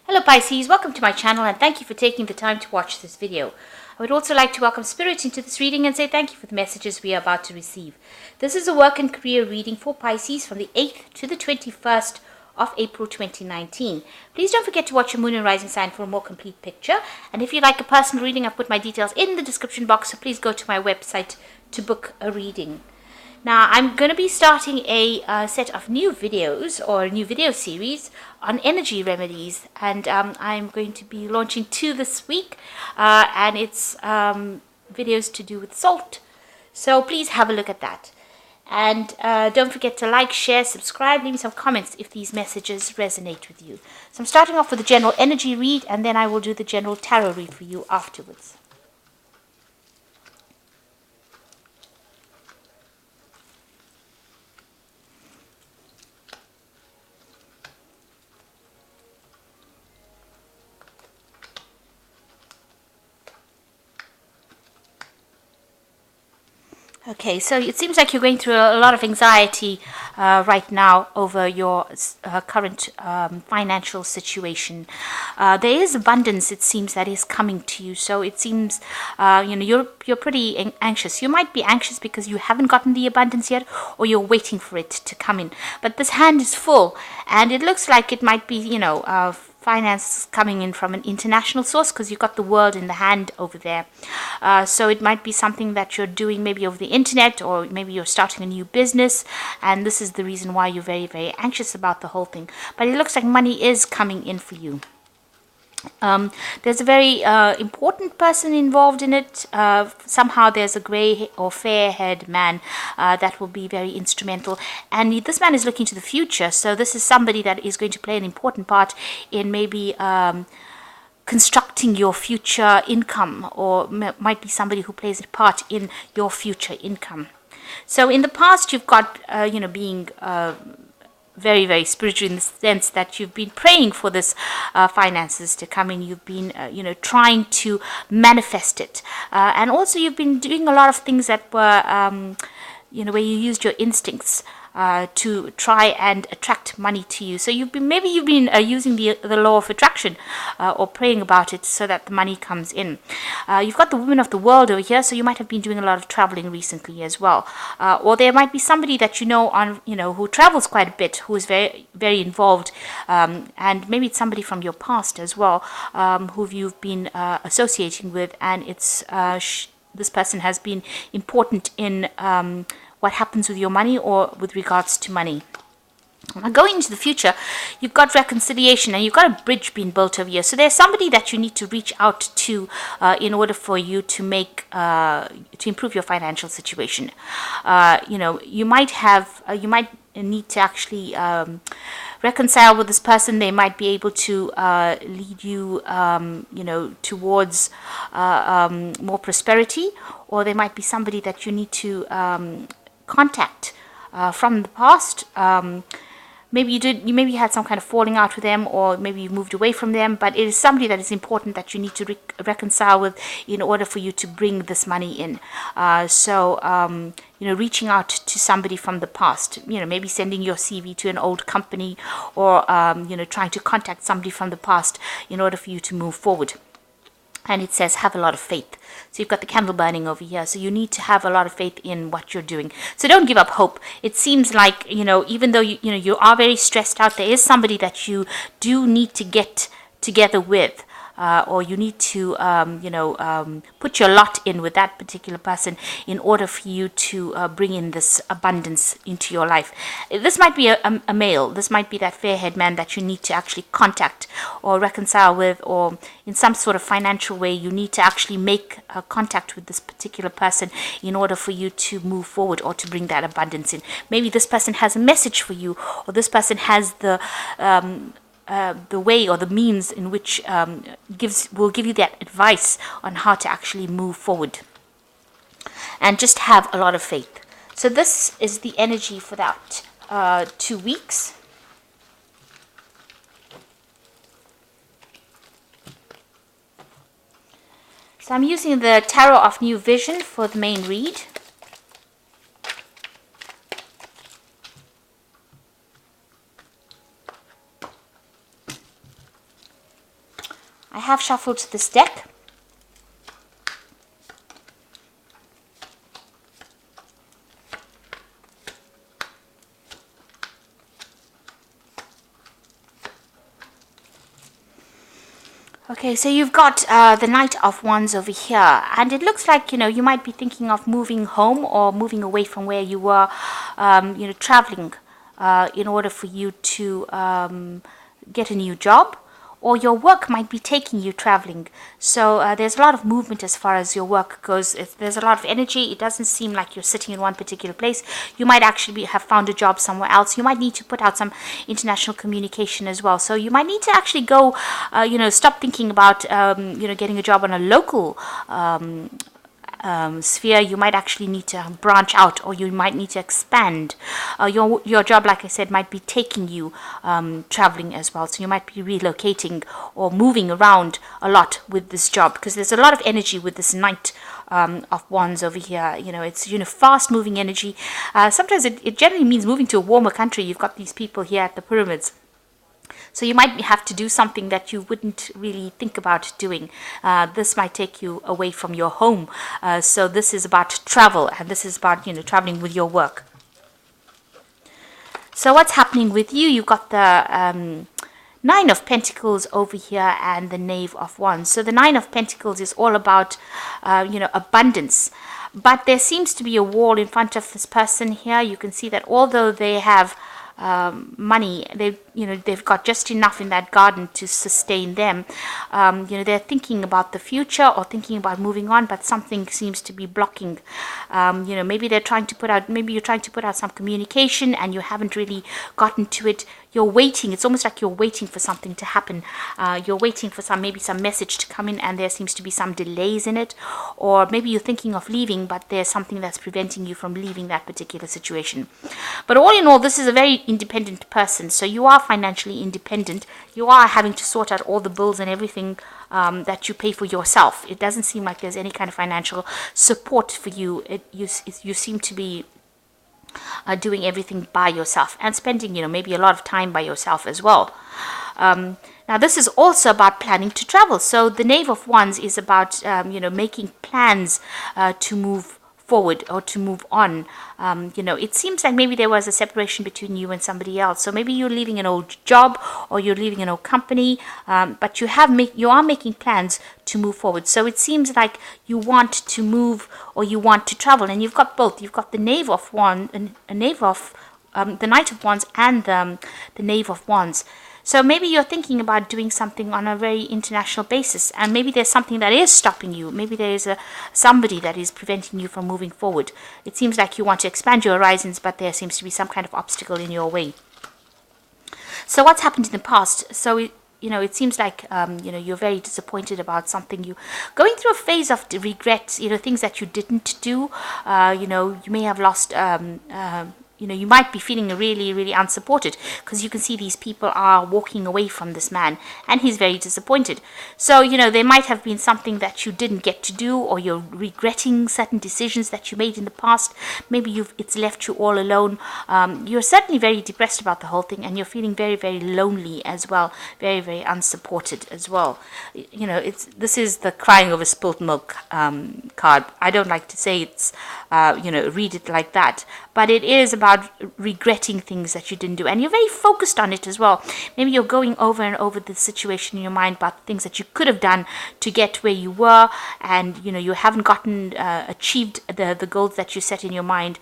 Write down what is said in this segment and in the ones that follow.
Hello Pisces, welcome to my channel and thank you for taking the time to watch this video. I would also like to welcome Spirit into this reading and say thank you for the messages we are about to receive. This is a work and career reading for Pisces from the 8th to the 21st of April 2019. Please don't forget to watch your moon and rising sign for a more complete picture. And if you'd like a personal reading, I've put my details in the description box, so please go to my website to book a reading. Now, I'm going to be starting a set of new videos or a new video series on energy remedies, and I'm going to be launching 2 this week, and it's videos to do with salt. So please have a look at that. And don't forget to like, share, subscribe, leave me some comments if these messages resonate with you. So I'm starting off with the general energy read, and then I will do the general tarot read for you afterwards. Okay, so it seems like you're going through a lot of anxiety right now over your current financial situation. There is abundance, it seems, that is coming to you. So it seems, you're pretty anxious. You might be anxious because you haven't gotten the abundance yet, or you're waiting for it to come in. But this hand is full, and it looks like it might be, finance coming in from an international source, because you've got the world in the hand over there. So it might be something that you're doing maybe over the internet, or maybe you're starting a new business, and this is the reason why you're very, very anxious about the whole thing. But it looks like money is coming in for you. There's a very important person involved in it. Somehow there's a grey or fair-haired man that will be very instrumental. And this man is looking to the future. So this is somebody that is going to play an important part in maybe constructing your future income, or might be somebody who plays a part in your future income. So in the past, you've got, being very, very spiritual, in the sense that you've been praying for this finances to come in. You've been, trying to manifest it. And also you've been doing a lot of things that were, where you used your instincts to try and attract money to you. So you've been using the law of attraction, or praying about it so that the money comes in. You've got the woman of the world over here, so you might have been doing a lot of traveling recently as well. Or there might be somebody that who travels quite a bit, who is very, very involved, and maybe it's somebody from your past as well, who you've been associating with, and it's this person has been important in what happens with your money, or with regards to money. Now, going into the future, you've got reconciliation, and you've got a bridge being built over here. So there's somebody that you need to reach out to in order for you to make to improve your financial situation. You might need to actually reconcile with this person. They might be able to lead you, towards more prosperity, or there might be somebody that you need to contact from the past. Maybe you had some kind of falling out with them, or maybe you moved away from them, but it is somebody that is important that you need to reconcile with in order for you to bring this money in. Reaching out to somebody from the past, maybe sending your CV to an old company, or trying to contact somebody from the past in order for you to move forward. And it says, have a lot of faith. So you've got the candle burning over here. So you need to have a lot of faith in what you're doing. So don't give up hope. It seems like, even though you are very stressed out, there is somebody that you do need to get together with. Or you need to, put your lot in with that particular person in order for you to bring in this abundance into your life. This might be a male. This might be that fair-haired man that you need to actually contact or reconcile with, or in some sort of financial way, you need to actually make contact with this particular person in order for you to move forward, or to bring that abundance in. Maybe this person has a message for you, or this person has the way or the means in which will give you that advice on how to actually move forward. And just have a lot of faith. So this is the energy for that 2 weeks. So I'm using the Tarot of New Vision for the main read. I have shuffled this deck. Okay, so you've got the Knight of Wands over here, and it looks like, you might be thinking of moving home or moving away from where you were, traveling in order for you to get a new job, or your work might be taking you traveling. So there's a lot of movement as far as your work goes. There's a lot of energy. It doesn't seem like you're sitting in one particular place. You might actually have found a job somewhere else. You might need to put out some international communication as well. So you might need to actually go, stop thinking about, getting a job on a local sphere. You might actually need to branch out, or you might need to expand. Your job, like I said, might be taking you traveling as well. So you might be relocating or moving around a lot with this job, because there's a lot of energy with this Knight of Wands over here. It's fast moving energy. Sometimes it generally means moving to a warmer country. You've got these people here at the pyramids. So you might have to do something that you wouldn't really think about doing. This might take you away from your home. So this is about travel, and this is about, traveling with your work. So what's happening with you? You've got the Nine of Pentacles over here and the Knave of Wands. So the Nine of Pentacles is all about, abundance. But there seems to be a wall in front of this person here. You can see that although they have money, they've got just enough in that garden to sustain them. They're thinking about the future or thinking about moving on, but something seems to be blocking. Maybe you're trying to put out some communication and you haven't really gotten to it. You're waiting. It's almost like you're waiting for something to happen. You're waiting for maybe some message to come in, and there seems to be some delays in it. Or maybe you're thinking of leaving, but there's something that's preventing you from leaving that particular situation. But all in all, this is a very independent person. So you are financially independent. You are having to sort out all the bills and everything that you pay for yourself. It doesn't seem like there's any kind of financial support for you. You seem to be doing everything by yourself and spending, maybe a lot of time by yourself as well. Now, this is also about planning to travel. So the Knave of Wands is about, making plans to move forward or to move on. It seems like maybe there was a separation between you and somebody else. So maybe you're leaving an old job or you're leaving an old company, but you are making plans to move forward. So it seems like you want to move or you want to travel, and you've got both. You've got the Knave of Wands, the Knight of Wands, and the Knave of Wands. So maybe you're thinking about doing something on a very international basis, and maybe there's something that is stopping you. Maybe there is somebody that is preventing you from moving forward. It seems like you want to expand your horizons, but there seems to be some kind of obstacle in your way. So what's happened in the past? So it seems like you're very disappointed about something. You going through a phase of regrets. Things that you didn't do. You may have lost. You might be feeling really, really unsupported, because you can see these people are walking away from this man, and he's very disappointed. So, there might have been something that you didn't get to do, or you're regretting certain decisions that you made in the past. Maybe it's left you all alone. You're certainly very depressed about the whole thing, and you're feeling very, very lonely as well, very, very unsupported as well. This is the crying over spilt milk card. I don't like to say it's, read it like that, but it is about regretting things that you didn't do, and you're very focused on it as well. Maybe you're going over and over the situation in your mind about things that you could have done to get where you were, and you haven't achieved the goals that you set in your mind.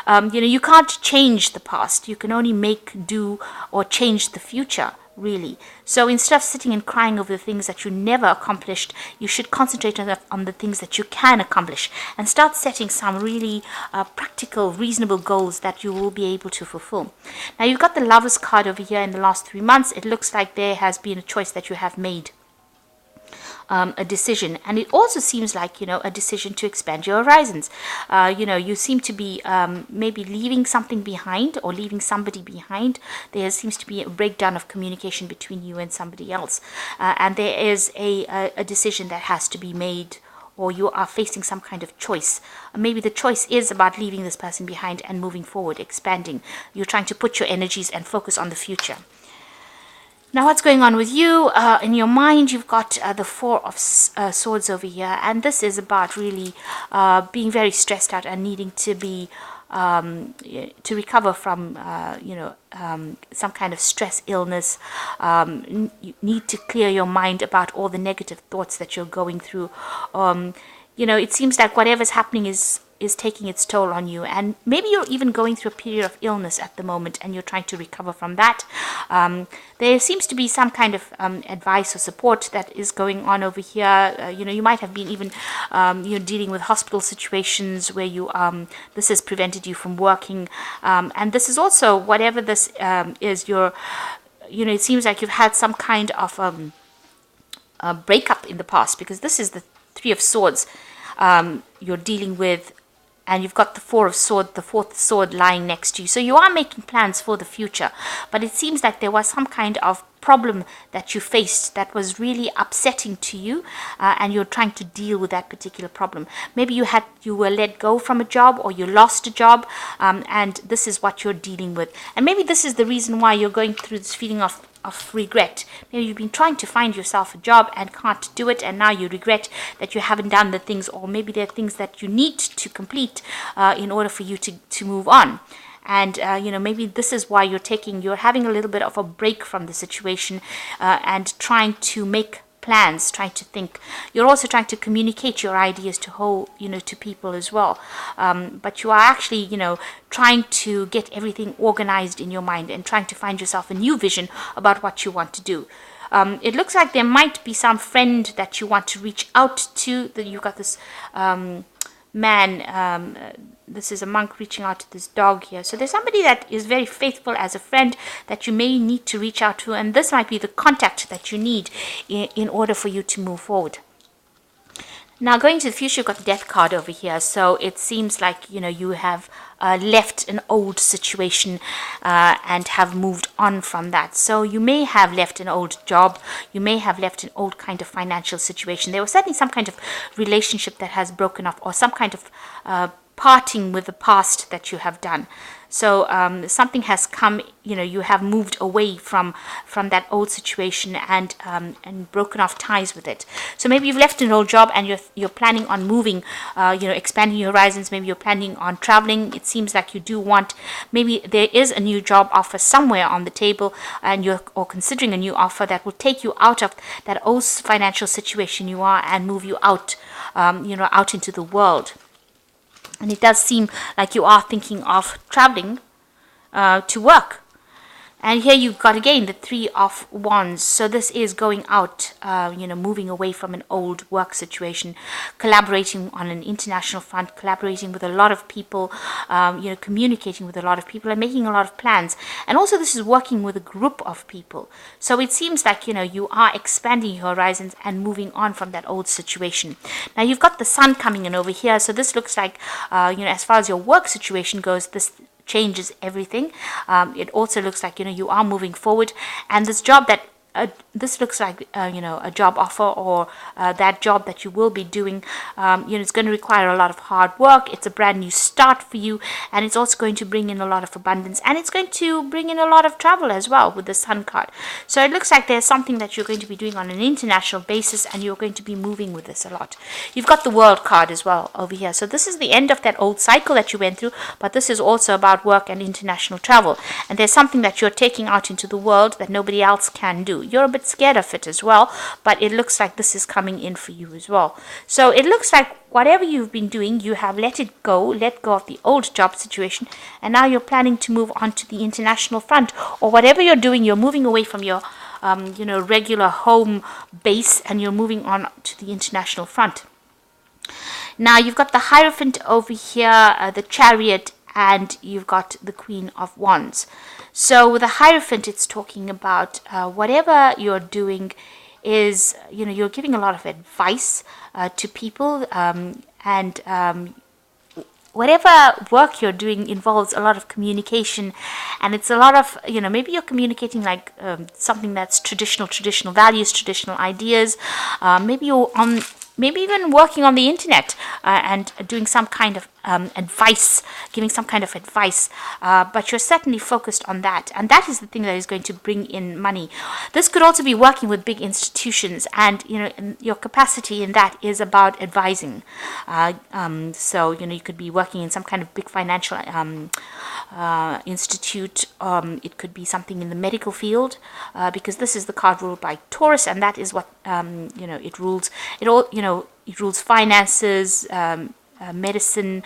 You can't change the past. You can only make do or change the future, really. So instead of sitting and crying over the things that you never accomplished, you should concentrate on the things that you can accomplish, and start setting some really practical, reasonable goals that you will be able to fulfill. Now, you've got the Lovers card over here. In the last 3 months, it looks like there has been a choice that you have made. A decision, and it also seems like a decision to expand your horizons. You seem to be maybe leaving something behind or leaving somebody behind. There seems to be a breakdown of communication between you and somebody else, and there is a decision that has to be made, or you are facing some kind of choice. Maybe the choice is about leaving this person behind and moving forward, expanding. You're trying to put your energies and focus on the future. Now, what's going on with you? In your mind, you've got the Four of Swords over here, and this is about really being very stressed out and needing to be to recover from some kind of stress, illness. You need to clear your mind about all the negative thoughts that you're going through. It seems like whatever's happening is taking its toll on you, and maybe you're even going through a period of illness at the moment and you're trying to recover from that. There seems to be some kind of advice or support that is going on over here. You might have been even dealing with hospital situations where this has prevented you from working, and this is also whatever this is it seems like you've had some kind of a breakup in the past, because this is the Three of Swords you're dealing with, and you've got the Four of Swords, the fourth sword lying next to you. So you are making plans for the future, but it seems like there was some kind of problem that you faced that was really upsetting to you, and you're trying to deal with that particular problem. Maybe you were let go from a job, or you lost a job, and this is what you're dealing with. And maybe this is the reason why you're going through this feeling of regret. Maybe you've been trying to find yourself a job and can't do it, and now you regret that you haven't done the things, or maybe there are things that you need to complete in order for you to move on. And maybe this is why you're having a little bit of a break from the situation, and trying to make plans, trying to think. You're also trying to communicate your ideas to people as well. But you are actually, trying to get everything organized in your mind and trying to find yourself a new vision about what you want to do. It looks like there might be some friend that you want to reach out to. That you've got this man, this is a monk reaching out to this dog here. So there's somebody that is very faithful as a friend that you may need to reach out to, and this might be the contact that you need in order for you to move forward. Now, going to the future, you've got the Death card over here. So it seems like, you have left an old situation and have moved on from that. So you may have left an old job. You may have left an old kind of financial situation. There was certainly some kind of relationship that has broken off, or some kind of parting with the past that you have done. So something has come, you have moved away from that old situation and broken off ties with it. So maybe you've left an old job and you're planning on moving, expanding your horizons. Maybe you're planning on traveling. It seems like you do want, maybe there is a new job offer somewhere on the table, and you're considering a new offer that will take you out of that old financial situation you are and move you out, out into the world. And it does seem like you are thinking of traveling to work. And here you've got again the Three of Wands. So this is going out, moving away from an old work situation, collaborating on an international front, collaborating with a lot of people, communicating with a lot of people and making a lot of plans. And also this is working with a group of people. So it seems like, you are expanding your horizons and moving on from that old situation. Now you've got the Sun coming in over here. So this looks like, as far as your work situation goes, this changes everything. It also looks like you are moving forward, and this job that this looks like a job offer, or that job that you will be doing, it's going to require a lot of hard work. It's a brand new start for you, and it's also going to bring in a lot of abundance, and it's going to bring in a lot of travel as well with the Sun card. So it looks like there's something that you're going to be doing on an international basis, and you're going to be moving with this a lot. You've got the World card as well over here. So this is the end of that old cycle that you went through, but this is also about work and international travel, and there's something that you're taking out into the world that nobody else can do. You're a bit scared of it as well, but it looks like this is coming in for you as well. So it looks like whatever you've been doing, you have let go of the old job situation, and now you're planning to move on to the international front, or whatever you're doing, you're moving away from your regular home base, and you're moving on to the international front. Now you've got the Hierophant over here, the Chariot, and you've got the Queen of Wands. So with the Hierophant, it's talking about whatever you're doing is, you're giving a lot of advice to people, and whatever work you're doing involves a lot of communication, and it's a lot of, maybe you're communicating like something that's traditional values, traditional ideas. Maybe you're maybe even working on the internet and doing some kind of advice, giving some kind of advice, but you're certainly focused on that, and that is the thing that is going to bring in money. This could also be working with big institutions, and your capacity in that is about advising. So you could be working in some kind of big financial institute. It could be something in the medical field, because this is the card ruled by Taurus, and that is what it rules. It rules finances, medicine,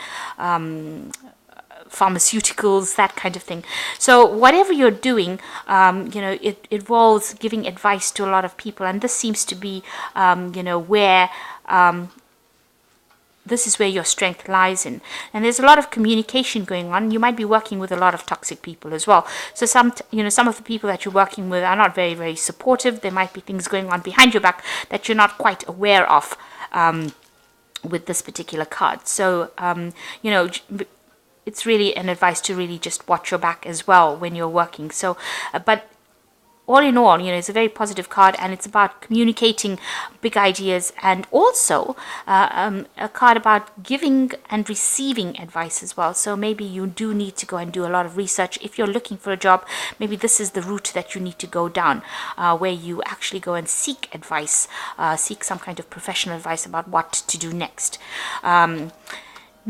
pharmaceuticals, that kind of thing. So whatever you're doing, it involves giving advice to a lot of people, and this seems to be, where this is where your strength lies in. And there's a lot of communication going on. You might be working with a lot of toxic people as well. So some of the people that you're working with are not very, very supportive. There might be things going on behind your back that you're not quite aware of with this particular card. So, it's really an advice to really just watch your back as well when you're working. So, but all in all, it's a very positive card, and it's about communicating big ideas, and also a card about giving and receiving advice as well. So maybe you do need to go and do a lot of research. If you're looking for a job, maybe this is the route that you need to go down, where you actually go and seek advice, seek some kind of professional advice about what to do next.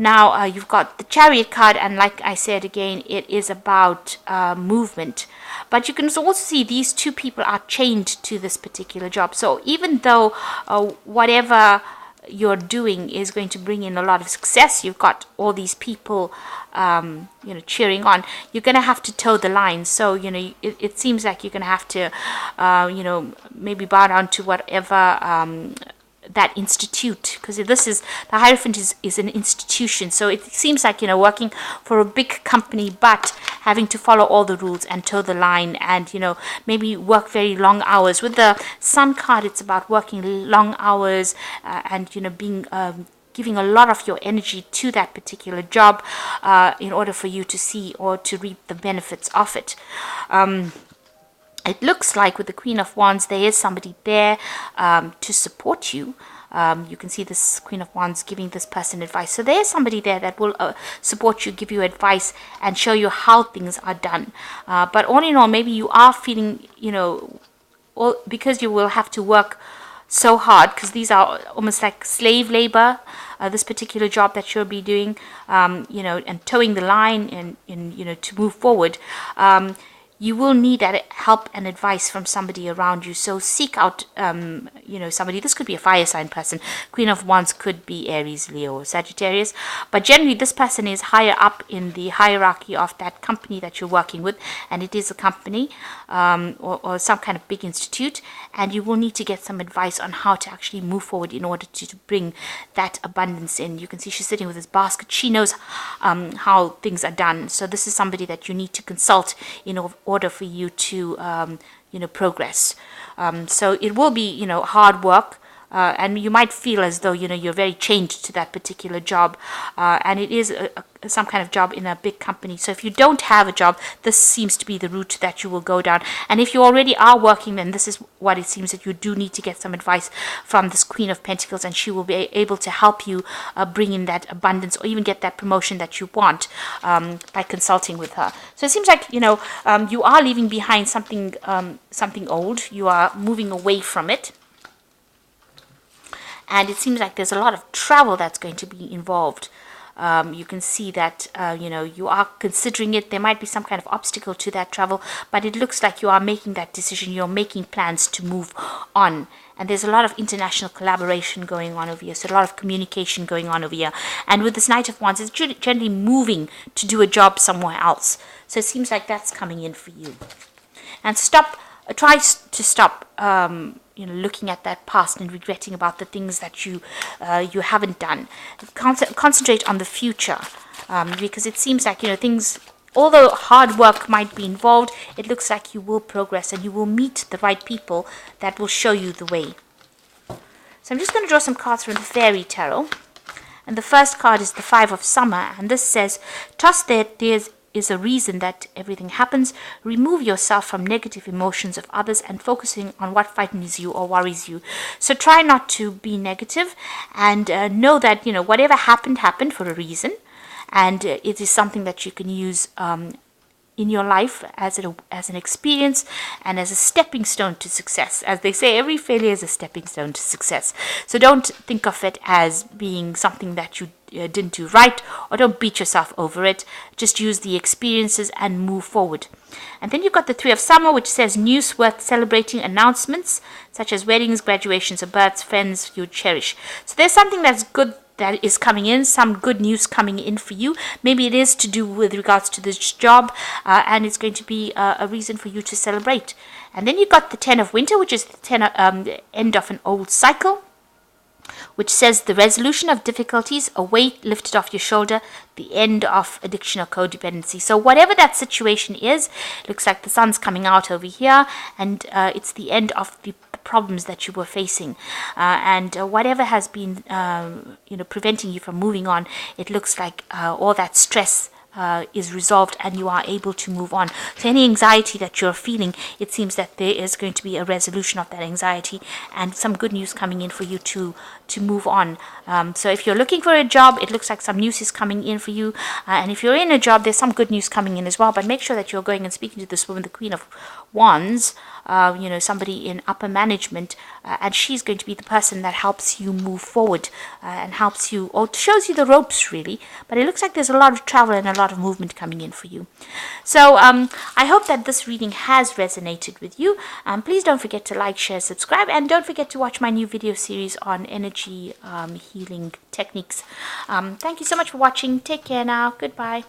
Now you've got the Chariot card, and like I said again, it is about movement. But you can also see these two people are chained to this particular job. So even though whatever you're doing is going to bring in a lot of success, you've got all these people cheering on, you're going to have to toe the line. So it seems like you're going to have to maybe bow down to whatever that institute, because this is the Hierophant is an institution. So it seems like working for a big company, but having to follow all the rules and toe the line, and maybe work very long hours. With the Sun card, it's about working long hours, and being giving a lot of your energy to that particular job in order for you to see or to reap the benefits of it. It looks like with the Queen of Wands, there is somebody there to support you. You can see this Queen of Wands giving this person advice. So there's somebody there that will support you, give you advice, and show you how things are done. But all in all, maybe you are feeling, because you will have to work so hard, because these are almost like slave labor, this particular job that you'll be doing, and towing the line and to move forward. You will need that help and advice from somebody around you. So seek out, somebody. This could be a fire sign person. Queen of Wands could be Aries, Leo, or Sagittarius. But generally, this person is higher up in the hierarchy of that company that you're working with. And it is a company or some kind of big institute. And you will need to get some advice on how to actually move forward in order to bring that abundance in. You can see she's sitting with this basket. She knows how things are done. So this is somebody that you need to consult in order for you to progress. So it will be hard work, and you might feel as though you're very chained to that particular job, and it is some kind of job in a big company. So if you don't have a job, this seems to be the route that you will go down. And if you already are working, then this is what it seems that you do need to get some advice from this Queen of Pentacles, and she will be able to help you bring in that abundance, or even get that promotion that you want by consulting with her. So it seems like you are leaving behind something old. You are moving away from it. And it seems like there's a lot of travel that's going to be involved. You can see that, you are considering it. There might be some kind of obstacle to that travel, but it looks like you are making that decision. You're making plans to move on. And there's a lot of international collaboration going on over here. So a lot of communication going on over here. And with this Knight of Wands, it's generally moving to do a job somewhere else. So it seems like that's coming in for you. And try to stop looking at that past and regretting about the things that you haven't done. Concentrate on the future, because it seems like things, although hard work might be involved, it looks like you will progress and you will meet the right people that will show you the way. So I'm just going to draw some cards from the Fairy Tarot, and the first card is the Five of Summer, and this says, trust that there's is a reason that everything happens. Remove yourself from negative emotions of others and focusing on what frightens you or worries you. So try not to be negative, and know that whatever happened for a reason. and it is something that you can use in your life as an experience and as a stepping stone to success. As they say, every failure is a stepping stone to success. So don't think of it as being something that you didn't do right, or don't beat yourself over it. Just use the experiences and move forward. And then you've got the Three of Summer, which says news worth celebrating, announcements such as weddings, graduations, or births, friends you cherish. So there's something that's good that is coming in, some good news coming in for you. Maybe it is to do with regards to this job, and it's going to be a reason for you to celebrate. And then you've got the Ten of Winter, which is the end of an old cycle, which says the resolution of difficulties, a weight lifted off your shoulder, the end of addiction or codependency. So whatever that situation is, looks like the sun's coming out over here, and it's the end of the problems that you were facing, and whatever has been preventing you from moving on, it looks like all that stress is resolved and you are able to move on. So any anxiety that you're feeling, it seems that there is going to be a resolution of that anxiety and some good news coming in for you to move on. So if you're looking for a job, it looks like some news is coming in for you, and if you're in a job, there's some good news coming in as well. But make sure that you're going and speaking to this woman, the Queen of Wands, somebody in upper management, and she's going to be the person that helps you move forward and helps you, or shows you the ropes really. But it looks like there's a lot of travel and a lot of movement coming in for you. So I hope that this reading has resonated with you. Please don't forget to like, share, subscribe, and don't forget to watch my new video series on energy healing techniques. Thank you so much for watching. Take care now. Goodbye.